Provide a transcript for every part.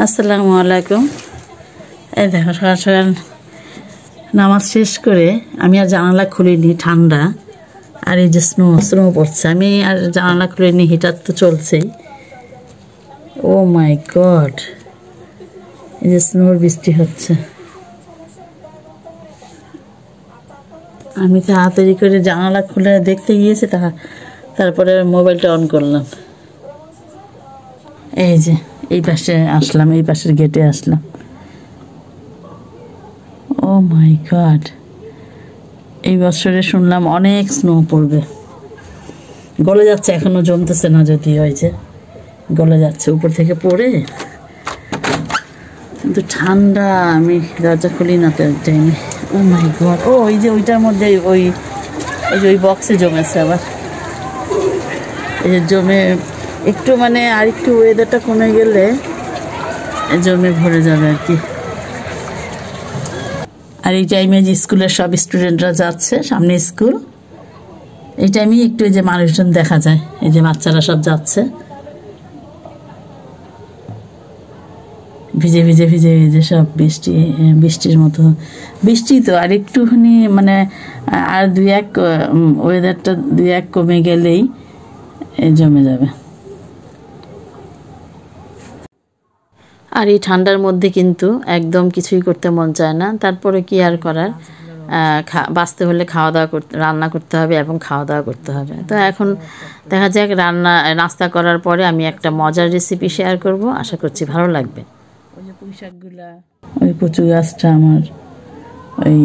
আসসালামু আলাইকুম। এই দেখো সকাল সকাল নামাজ শেষ করে আমি আর জানালা খুলিনি, ঠান্ডা আর এই যে স্নো পড়ছে, আমি আর জানালা খুলিনি, হিটার তো চলছেই। ও মাই গড, এই যে স্নোর বৃষ্টি হচ্ছে। আমি তাড়াতাড়ি করে জানালা খুলে দেখতে গিয়েছি, তারপরে মোবাইলটা অন করলাম। এই যে এই পাশে আসলাম, এই পাশের গেটে আসলাম। ও মাই গড, এই বছরে শুনলাম অনেক স্নো পড়বে। গলে যাচ্ছে, এখনো জমতেছে না, যদি হয়েছে গলে যাচ্ছে উপর থেকে পড়ে, কিন্তু ঠান্ডা। আমি দরজা খুলি না তো টাইমে। ও মাই গড, ও ওই যে ওইটার মধ্যে ওই বক্সে জমেছে আবার। এই জমে একটু মানে আর একটু ওয়েদারটা কমে গেলে জমে ভরে যাবে আর কি। আর এই টাইমে যে স্কুলের সব স্টুডেন্টরা যাচ্ছে, সামনে স্কুল, এই টাইমেই একটু এই যে মানুষজন দেখা যায়, এই যে বাচ্চারা সব যাচ্ছে ভিজে ভিজে ভিজে ভিজে সব। বৃষ্টির মতো বৃষ্টি তো, আর একটুখানি মানে আর ওয়েদারটা 2-1 কমে গেলেই জমে যাবে। আর এই ঠান্ডার মধ্যে কিন্তু একদম কিছুই করতে মন চায় না, তারপরে কি আর করার, বাঁচতে হলে রান্না করতে হবে এবং খাওয়া দাওয়া করতে হবে। তো এখন দেখা যাক, নাস্তা করার পরে আমি একটা মজার রেসিপি শেয়ার করব, আশা করছি ভালো লাগবে। ওই যে পুঁই শাকগুলা, ওই কচু গাছটা আমার ওই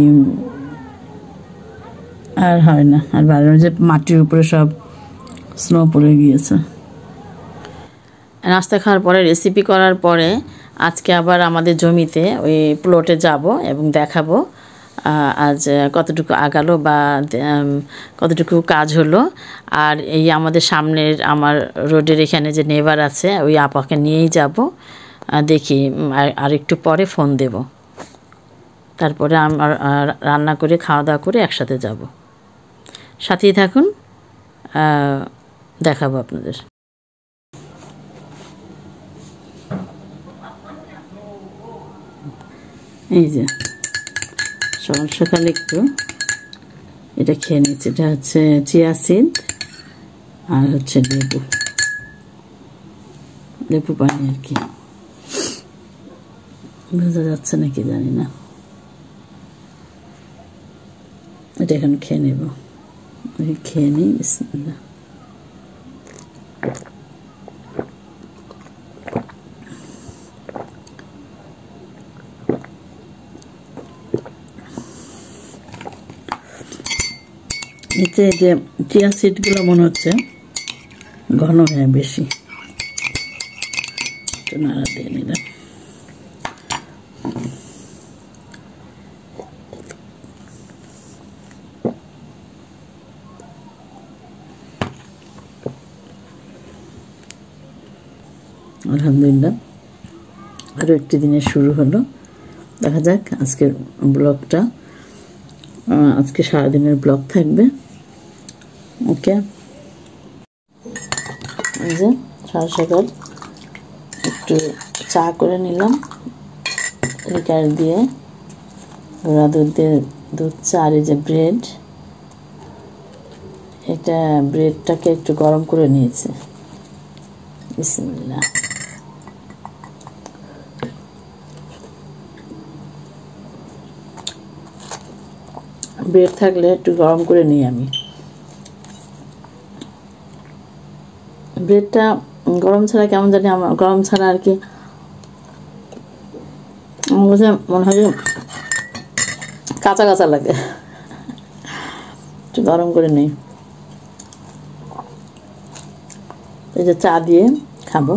আর হয় না, আর বাইরে যে মাটির উপরে সব স্নো পড়ে গিয়েছে। নাস্তা খাওয়ার পরে, রেসিপি করার পরে আজকে আবার আমাদের জমিতে ওই প্লটে যাব এবং দেখাবো আজ কতটুকু আগালো বা কতটুকু কাজ হলো। আর এই আমাদের সামনের আমার রোডের এখানে যে নেবার আছে, ওই আপাকে নিয়েই যাব, দেখি আর একটু পরে ফোন দেব, তারপরে আমার রান্না করে খাওয়া দাওয়া করে একসাথে যাব। সাথেই থাকুন, দেখাবো আপনাদের। এই যে সকাল সকাল একটু এটা খেয়ে নিচ্ছি, এটা হচ্ছে চিয়া সিড আর হচ্ছে লেবু পানি আর কি, বোঝা যাচ্ছে নাকি জানি না। এটা এখন খেয়ে নেব, খেয়ে নিই। বিসমিল্লাহ। এতে যে চিয়া সিডগুলো মনে হচ্ছে ঘন হয়ে বেশি, একটু নাড়া দিয়ে নিলাম। আলহামদুলিল্লাহ, আরও একটি দিনের শুরু হলো। দেখা যাক আজকের ব্লগটা, আজকে সারাদিনের ব্লগ থাকবে। ওকে, এই যে সকাল সকাল একটু চা করে নিলাম লিকার দিয়ে, গুঁড়া দুধ দিয়ে দুধ চা। আর এই যে ব্রেড, এটা ব্রেডটাকে একটু গরম করে নিয়েছে। বিসমিল্লাহ। ব্রেড থাকলে একটু গরম করে নিই আমি। ব্রেডটা গরম ছাড়া কেমন জানি, আমার গরম ছাড়া আর কি আমার কাছে মনে হয় কাঁচা কাঁচা লাগে, একটু গরম করে নিই। এই যে চা দিয়ে খাবো।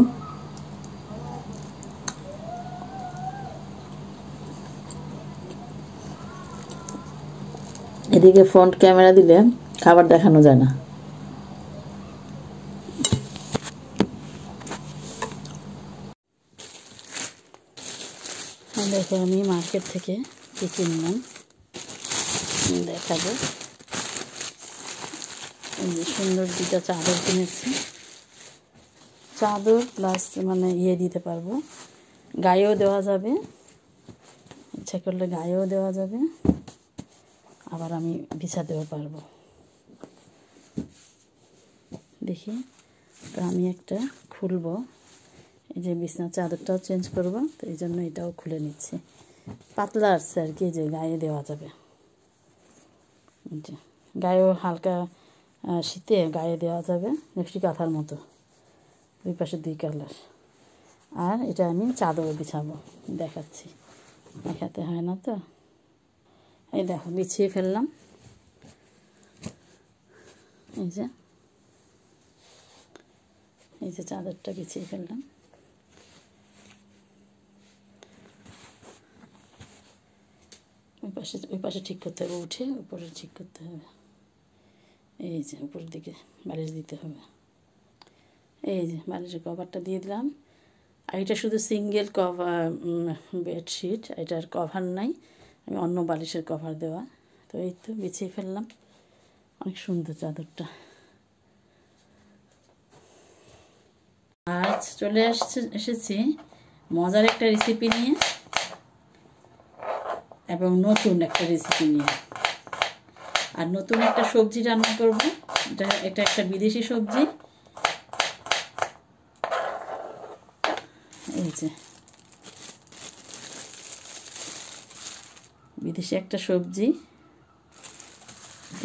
এদিকে ফ্রন্ট ক্যামেরা দিলে খাবার দেখানো যায় না। দেখো আমি মার্কেট থেকে কি কিনলাম দেখাবো। এই যে সুন্দর 2টা চাদর কিনেছি, চাদর প্লাস মানে দিতে পারবো, গায়েও দেওয়া যাবে, ইচ্ছা করলে গায়েও দেওয়া যাবে, আবার আমি বিছাতেও পারবো। দেখি, তো আমি একটা খুলবো, এই যে বিছানার চাদরটাও চেঞ্জ করব, তো এই জন্য এটাও খুলে নিচ্ছি। পাতলা আসছে আর কি, যে গায়ে দেওয়া যাবে, গায়েও হালকা শীতে গায়ে দেওয়া যাবে, মিষ্টি কাঁথার মতো, দুই পাশে দুই কালার। আর এটা আমি চাদর বিছাবো, দেখাচ্ছি, দেখাতে হয় না তো। এই দেখো বিছিয়ে ফেললাম, এই যে চাদরটা বিছিয়ে ফেললাম। ওই পাশে ঠিক করতে হবে, উঠে উপরে ঠিক করতে হবে। এই যে উপরের দিকে বালিশ দিতে হবে। এই যে বালিশের কভারটা দিয়ে দিলাম। আর এটা শুধু সিঙ্গেল কভার বেডশিট, এটার কভার নাই, আমি অন্য বালিশের কভার দেওয়া। তো এই তো বিছিয়ে ফেললাম, অনেক সুন্দর চাদরটা। আজ চলে এসেছি মজার একটা রেসিপি নিয়ে, এবং নতুন একটা রেসিপি নিয়ে। আর নতুন একটা সবজি রান্না করব, এটা একটা বিদেশি সবজি। এই যে বিদেশি একটা সবজি,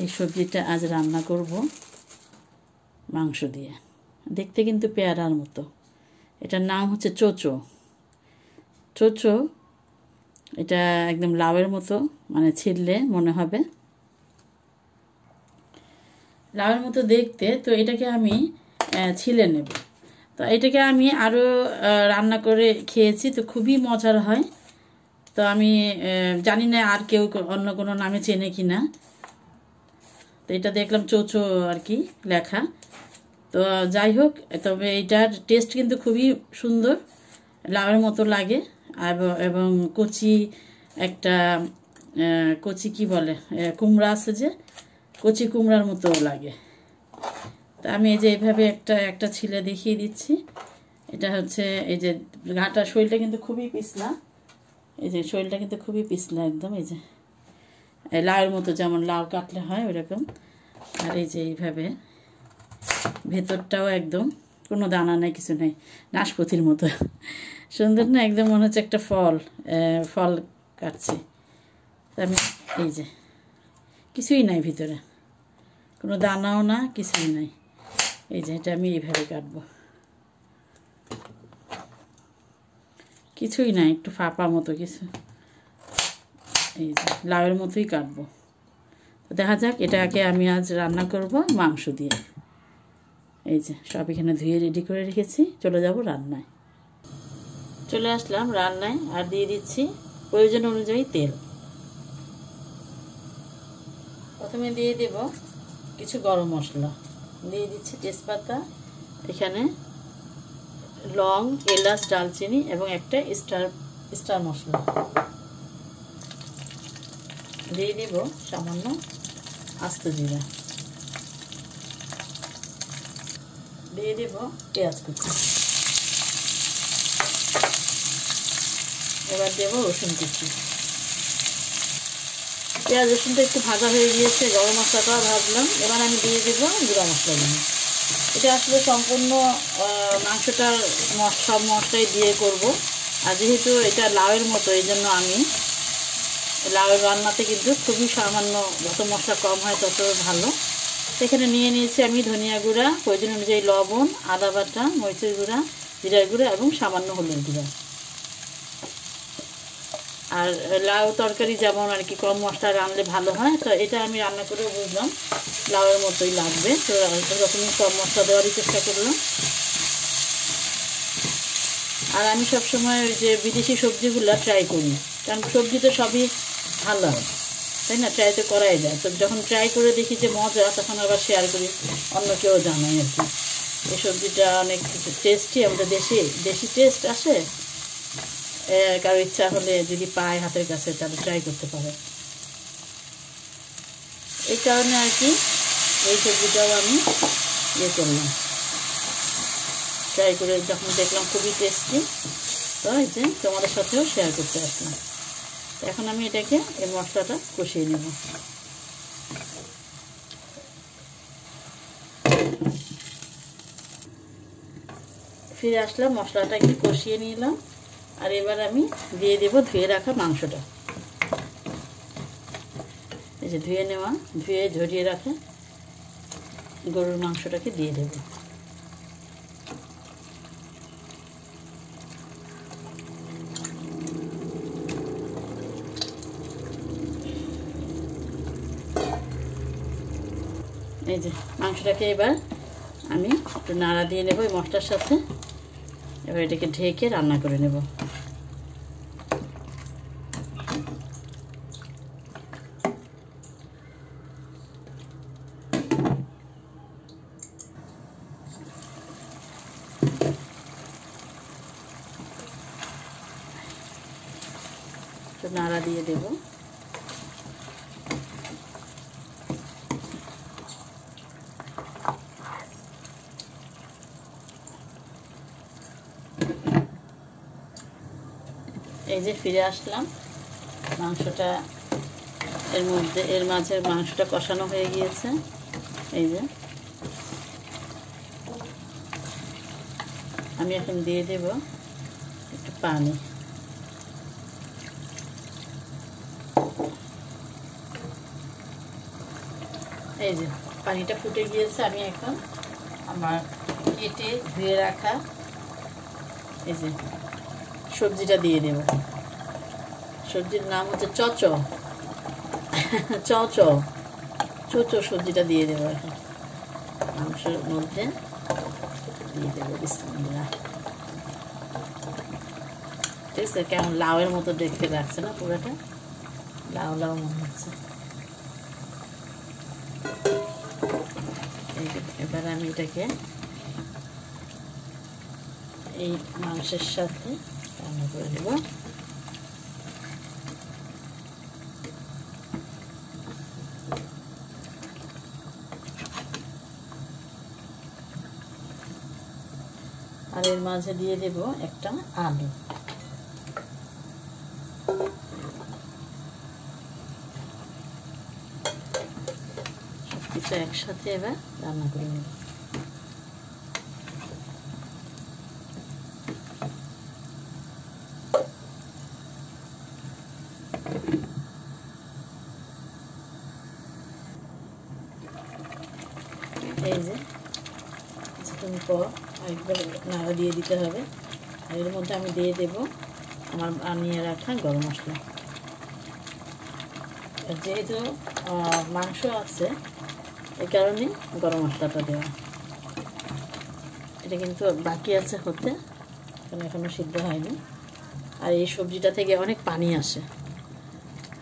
এই সবজিটা আজ রান্না করব মাংস দিয়ে। দেখতে কিন্তু পেয়ারার মতো। এটার নাম হচ্ছে চোচো। চোচো, এটা একদম লাউয়ের মতো, মানে ছিললে মনে হবে লাউয়ের মতো দেখতে। তো এটাকে আমি ছিলে নেব। তো এটাকে আমি আরও রান্না করে খেয়েছি, তো খুবই মজার হয়। তো আমি জানি না আর কেউ অন্য কোনো নামে চেনে কি না। তো এটা দেখলাম চোচো আর কি লেখা। তো যাই হোক, তবে এটার টেস্ট কিন্তু খুবই সুন্দর, লাউয়ের মতো লাগে। এবং কচি একটা কচি কি বলে কুমড়া আছে, যে কচি কুমড়ার মতো লাগে। তা আমি এই যে এইভাবে একটা ছিলে দেখিয়ে দিচ্ছি। এটা হচ্ছে এই যে গাটা, শরীরটা কিন্তু খুবই পিছলা, এই যে শরীরটা কিন্তু খুবই পিছলা একদম, এই যে লাউয়ের মতো, যেমন লাউ কাটলে হয় ওইরকম। আর এই যে এইভাবে ভেতরটাও একদম কোনো দানা নেই, কিছু নেই, নাশপাতির মতো সুন্দর না, একদম মনে হচ্ছে একটা ফল কাটছি। আমি এই যে কিছুই নাই ভিতরে, কোনো দানাও না, কিছুই নাই। এই যে এটা আমি এইভাবে কাটবো, কিছুই নাই, একটু ফাঁপা মতো কিছু, এই যে লাউয়ের মতোই কাটবো। তো দেখা যাক, এটাকে আমি আজ রান্না করব মাংস দিয়ে। এই যে সব এখানে ধুয়ে রেডি করে রেখেছি, চলে যাব রান্নায়। চলে আসলাম রান্নায়, আর দিয়ে দিচ্ছি প্রয়োজন অনুযায়ী তেল। প্রথমে দিয়ে দেব কিছু গরম মশলা, দিয়ে দিচ্ছি তেজপাতা, এখানে লং, এলাচ, ডালচিনি এবং একটা স্টার মশলা। দিয়ে দেব সামান্য আস্ত জিরা, দিয়ে দেব পেঁয়াজ কুচি, এবার দেব রসুন কুচি। পেঁয়াজ রসুনটা একটু ভাজা হয়ে গিয়েছে, গরম মশলাটাও ভাজলাম। এবার আমি দিয়ে দেব গুঁড়া মশলাগুলো। এটা আসলে সম্পূর্ণ মাংসটা সব মশলাই দিয়ে করব। আর যেহেতু এটা লাউয়ের মতো, এই জন্য আমি লাউয়ের রান্নাতে কিন্তু খুবই সামান্য, যত মশলা কম হয় তত ভালো। সেখানে নিয়ে নিয়েছি আমি ধনিয়া গুঁড়া, প্রয়োজন অনুযায়ী লবণ, আদা বাটা, মরিচের গুঁড়া, জিরার গুঁড়া এবং সামান্য হলুদ গুঁড়া। আর লাউ তরকারি যেমন আর কি কম মশলা রান্নলে ভালো হয়, তো এটা আমি রান্না করে বুঝলাম লাউয়ের মতোই লাগবে, তো ওরকমই কম মশলা দেওয়ারই চেষ্টা করলাম। আর আমি সবসময় ওই যে বিদেশি সবজিগুলো ট্রাই করি, কারণ সবজি তো সবই ভালো, তাই না, ট্রাই তো করাই যায়। তো যখন ট্রাই করে দেখি যে মজা, তখন আবার শেয়ার করি, অন্য কেউ জানাই আর কি। এই সবজিটা অনেক টেস্টি, আমাদের দেশি টেস্ট আসে। কারো ইচ্ছা হলে যদি পায় হাতের কাছে, তাহলে ট্রাই করতে পারে। এই কারণে আর কি এই সবজিটাও আমি করলাম, ট্রাই করে যখন দেখলাম খুবই টেস্টি, তো এই যে তোমাদের সাথেও শেয়ার করতে আসলাম। এখন আমি এটাকে এই মশলাটা কষিয়ে নেব। ফিরে আসলাম, মশলাটা একটু কষিয়ে নিলাম। আর এবার আমি দিয়ে দেব ধুয়ে রাখা মাংসটা। এই যে ধুয়ে ঝরিয়ে রাখা গরুর মাংসটাকে দিয়ে দেব। এই যে মাংসটাকে এবার আমি একটু নাড়া দিয়ে নেব এই মশলার সাথে। এবার এটাকে ঢেকে রান্না করে নেব। নাড়া দিয়ে দেব। এই যে ফিরে আসলাম, মাংসটা এর মাঝে মাংসটা কষানো হয়ে গিয়েছে। এই যে আমি এখন দিয়ে দেব একটু পানি। এই যে পানিটা ফুটে গিয়েছে। আমি এখন আমার কেটে ধুয়ে রাখা এই যে সবজিটা দিয়ে দেব। সবজির নাম হচ্ছে চচো সবজিটা দিয়ে দেবো এখন মাংসের মধ্যে দিয়ে দেবো। বিসমিল্লাহ। ঠিক আছে, কেমন লাউয়ের মতো দেখতে লাগছে না? পুরোটা লাউ লাউ মনে হচ্ছে। এবার আমি এটাকে এই মাংসের সাথে রান্না করে দেব। আর এর মাঝে দিয়ে দেব একটা আলু। সবকিছু একসাথে এবার রান্না করে নেব। এই যে কিছুক্ষণ পর আরেকবার নাড়া দিয়ে দিতে হবে। আর এর মধ্যে আমি দিয়ে দেব আমার বানিয়ে রাখা গরম মশলা। যেহেতু মাংস আছে এই কারণে গরম মশলাটা দেওয়া। এটা কিন্তু বাকি আছে হতে, কারণ এখনো সিদ্ধ হয়নি। আর এই সবজিটা থেকে অনেক পানি আসে,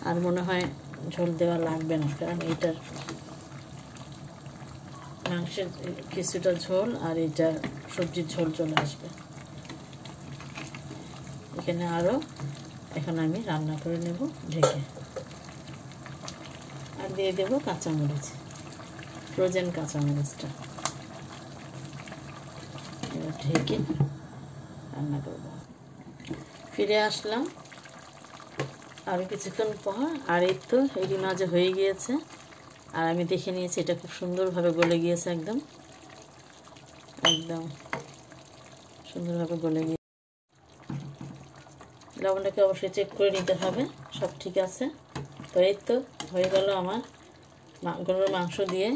আর মনে হয় ঝোল দেওয়া লাগবে না, কারণ এইটার মাংসের কিছুটা ঝোল আর এটা সবজির ঝোল চলে আসবে এখানে। আরও এখন আমি রান্না করে নেব ঢেকে। আর দিয়ে দেব কাঁচামরিচ, ফ্রোজেন কাঁচামরিচটা। এবার ঢেকে রান্না করব। ফিরে আসলাম আরও কিছুক্ষণ পর। আর এই তো এরই মাঝে হয়ে গিয়েছে। আর আমি দেখে নিয়েছি এটা খুব সুন্দরভাবে গলে গিয়েছে, একদম একদম সুন্দরভাবে গলে গিয়েছে। লবণটাকে অবশ্যই চেক করে নিতে হবে সব ঠিক আছে। তো এই তো হয়ে গেল আমার গরুর মাংস দিয়ে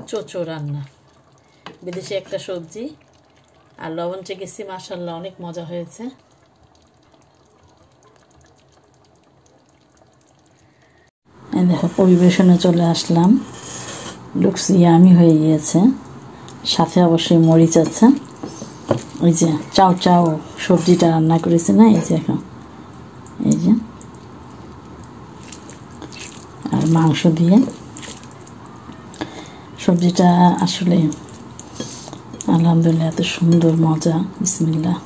চচো রান্না। বিদেশি একটা সবজি, আর লবণ চেকেছি, মাশাআল্লাহ অনেক মজা হয়েছে। দেখো পরিবেশনে চলে আসলাম। লুকস ইয়ামি হয়ে গিয়েছে, সাথে অবশ্যই মরিচ আছে। ওই যে চাও চাও সবজিটা রান্না করেছি না, এই যে এখন এই যে আর মাংস দিয়ে সবজিটা আসলে আলহামদুলিল্লাহ এত সুন্দর মজা। বিসমিল্লাহ।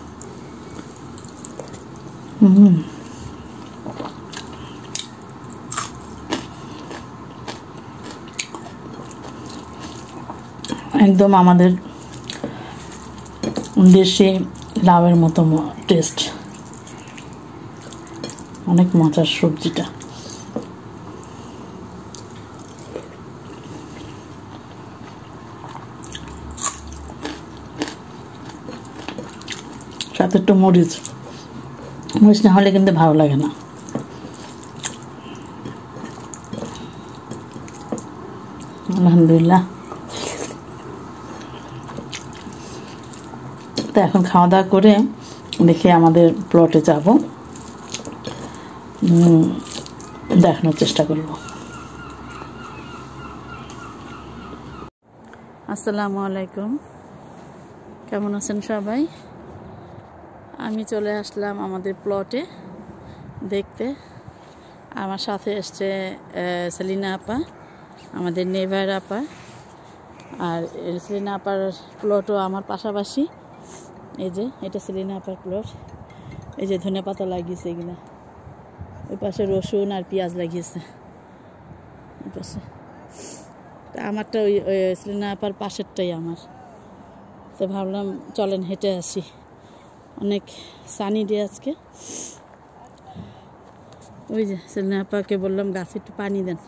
একদম আমাদের দেশে লাউয়ের মতো টেস্ট, অনেক মজার সবজিটা। সাথে একটু মরিচ না হলে কিন্তু ভালো লাগে না। আলহামদুলিল্লাহ। তো এখন খাওয়া দাওয়া করে দেখি আমাদের প্লটে যাব, দেখানোর চেষ্টা করব। আসসালামু আলাইকুম, কেমন আছেন সবাই? আমি চলে আসলাম আমাদের প্লটে দেখতে। আমার সাথে এসছে সেলিনা আপা, আমাদের নেভার আপা। আর সেলিনা আপার প্লটও আমার পাশাপাশি। এই যে এটা সেলিনা আপার প্লট। এই যে ধনেপাতা লাগিয়েছে এগুলা, ওই পাশে রসুন আর পেঁয়াজ লাগিয়েছে ওই পাশে। তা আমারটা ওই সেলিনা আপার পাশেরটাই আমার। তো ভাবলাম চলেন হেঁটে আসি, অনেক সানি ডে আজকে। ওই যে সেলিনা আপাকে বললাম গাছে একটু পানি দেন,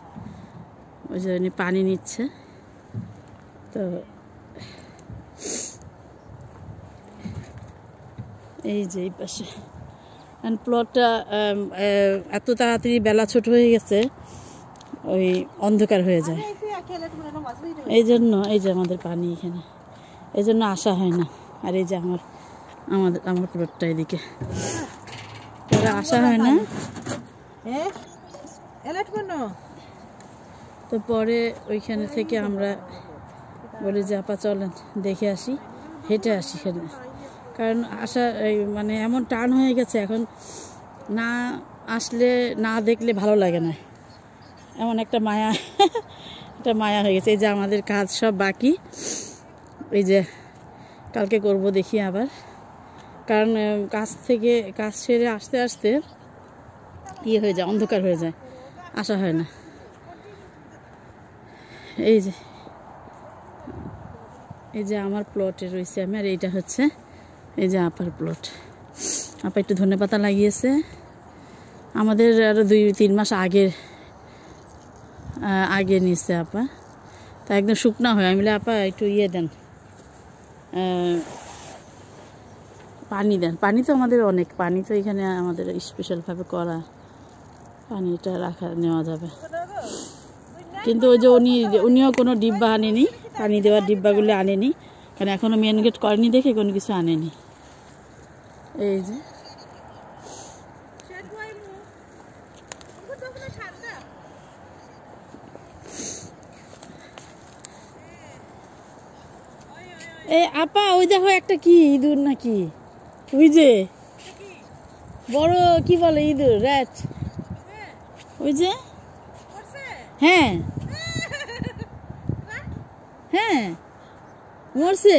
ওই যে উনি পানি নিচ্ছে। তো এই যে এই পাশে প্লটটা এত তাড়াতাড়ি বেলা ছোট হয়ে গেছে, ওই অন্ধকার হয়ে যায়, এই জন্য এই যে আমাদের পানি এখানে, এই জন্য আসা হয় না। আর এই যে আমার প্লটটা এদিকে আসা হয় না। তো পরে ওইখানে থেকে আমরা বলি যে আপা চলেন দেখে আসি, হেঁটে আসি এখানে। কারণ আসা মানে এমন টান হয়ে গেছে এখন, না আসলে না দেখলে ভালো লাগে না, এমন একটা মায়া একটা মায়া হয়ে গেছে। এই যে আমাদের কাজ সব বাকি, এই যে কালকে করব দেখি আবার। কারণ কাজ সেরে আসতে আসতে ইয়ে হয়ে যায়, অন্ধকার হয়ে যায়, আসা হয় না। এই যে আমার প্লটে রয়েছে আমি, আর এইটা হচ্ছে এই যে আপার প্লট। আপা একটু ধনেপাতা লাগিয়েছে, আমাদের আরও 2-3 মাস আগে নিচ্ছে আপা। তা একদম শুকনা হয়। আমি বলি আপা একটু দেন, পানি দেন। পানি তো আমাদের অনেক, পানি তো এখানে আমাদের স্পেশালভাবে করা, পানিটা নেওয়া যাবে। কিন্তু ওই যে উনিও কোনো ডিব্বা আনেনি, পানি দেওয়ার ডিব্বাগুলো আনেনি, কারণ এখনও মেন গেট করেনি দেখে কোনো কিছু আনেনি। এই যে আপা ওই দেখো একটা কি ইঁদুর নাকি, ওই যে বড় কি বলে ইঁদুর, র্যাট, ওই যে। হ্যাঁ হ্যাঁ মরছে,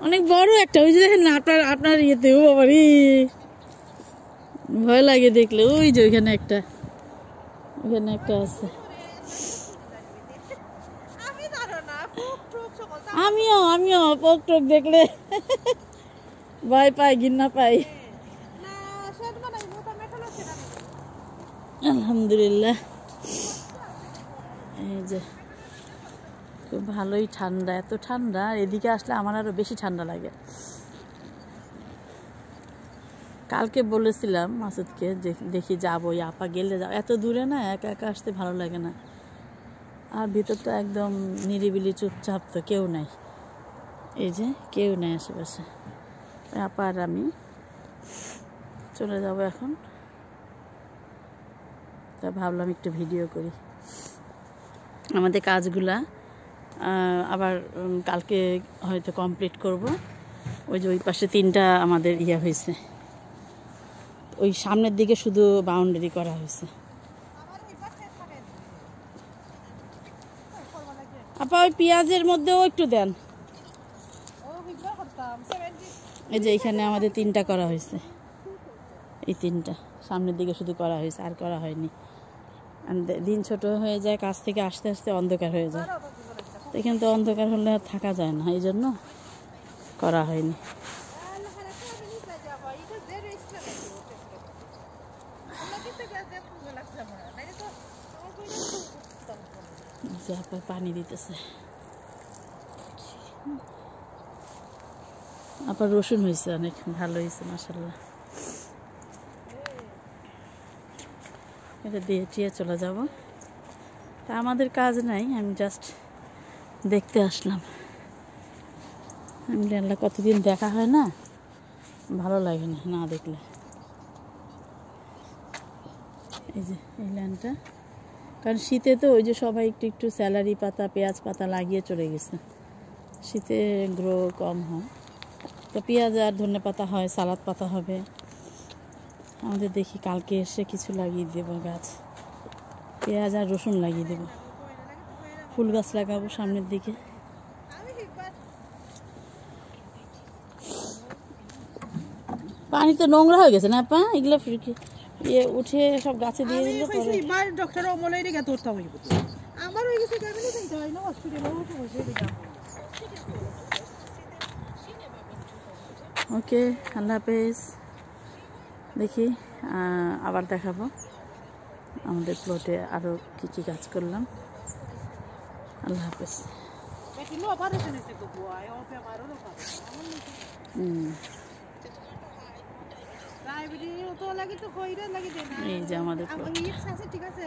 অনেক বড় একটা। ওই যে দেখেন না আপনার ইয়েতে, ও বাবারি ভয় লাগে দেখলে। ওই যে ওইখানে একটা আছে। আমিও পোক টোক দেখলে ভয় পাই, ঘৃণা পাই। আলহামদুলিল্লাহ। এই যে খুব ভালোই ঠান্ডা, এত ঠান্ডা, এদিকে আসলে আমার আরো বেশি ঠান্ডা লাগে। কালকে বলেছিলাম মাসুদকে দেখি যাবো, আপা গেলে যাবো, এত দূরে না, একা একা আসতে ভালো লাগে না। আর ভিতরটা একদম নিরিবিলি চুপচাপ, তো কেউ নাই, এই যে কেউ নাই আশেপাশে। আপা আর আমি চলে যাব এখন। তা ভাবলাম একটু ভিডিও করি আমাদের কাজগুলা, আবার কালকে হয়তো কমপ্লিট করব। ওই যে ওই পাশে 3টা আমাদের হয়েছে, ওই সামনের দিকে শুধু বাউন্ডারি করা হয়েছে। আপা ওই পেঁয়াজের মধ্যেও একটু দেন। এই যে এখানে আমাদের 3টা করা হয়েছে, এই 3টা সামনের দিকে শুধু করা হয়েছে, আর করা হয়নি। দিন ছোট হয়ে যায়, কাজ থেকে আসতে আসতে অন্ধকার হয়ে যায়, এখানে তো অন্ধকার হলে থাকা যায় না, এই জন্য করা হয়নি। পানি দিতেছে। আবার রসুন হয়েছে, অনেক ভালো হয়েছে মাশাআল্লাহ। এটা দিয়ে টিয়ে চলে যাব। তা আমাদের কাজ নাই, আমি জাস্ট দেখতে আসলাম। আমি আল্লাহ কতদিন দেখা হয় না, ভালো লাগে না না দেখলে। এই যে এই ল্যান্ডটা, কারণ শীতে তো ওই যে সবাই একটু একটু স্যালারি পাতা পেঁয়াজ পাতা লাগিয়ে চলে গেছে। শীতে গ্রো কম হয়, তো পেঁয়াজ আর ধনে পাতা হয়, সালাদ পাতা হবে। আমাদের দেখি কালকে এসে কিছু লাগিয়ে দেবো গাছ, পেঁয়াজ আর রসুন লাগিয়ে দেবো। ফুল গাছ লাগাবো সামনের দিকে। পানি তো নোংরা হয়ে গেছে না আপা, এগুলো ইয়ে উঠে সব গাছে দিয়ে দিলে পরে ডক্টর অমলের দিকে তোরতাম আমার হয়ে গেছে ফ্যামিলি থেকে হয় না হসপিটালে উঠে বসে দিলাম। ওকে, আল্লাহ হাফেজ। দেখি আবার দেখাবো আমাদের প্লটে আরও কী কী কাজ করলাম। আল্লাহ হাফেজ। এই যে আমাদের প্লট। ঠিক আছে।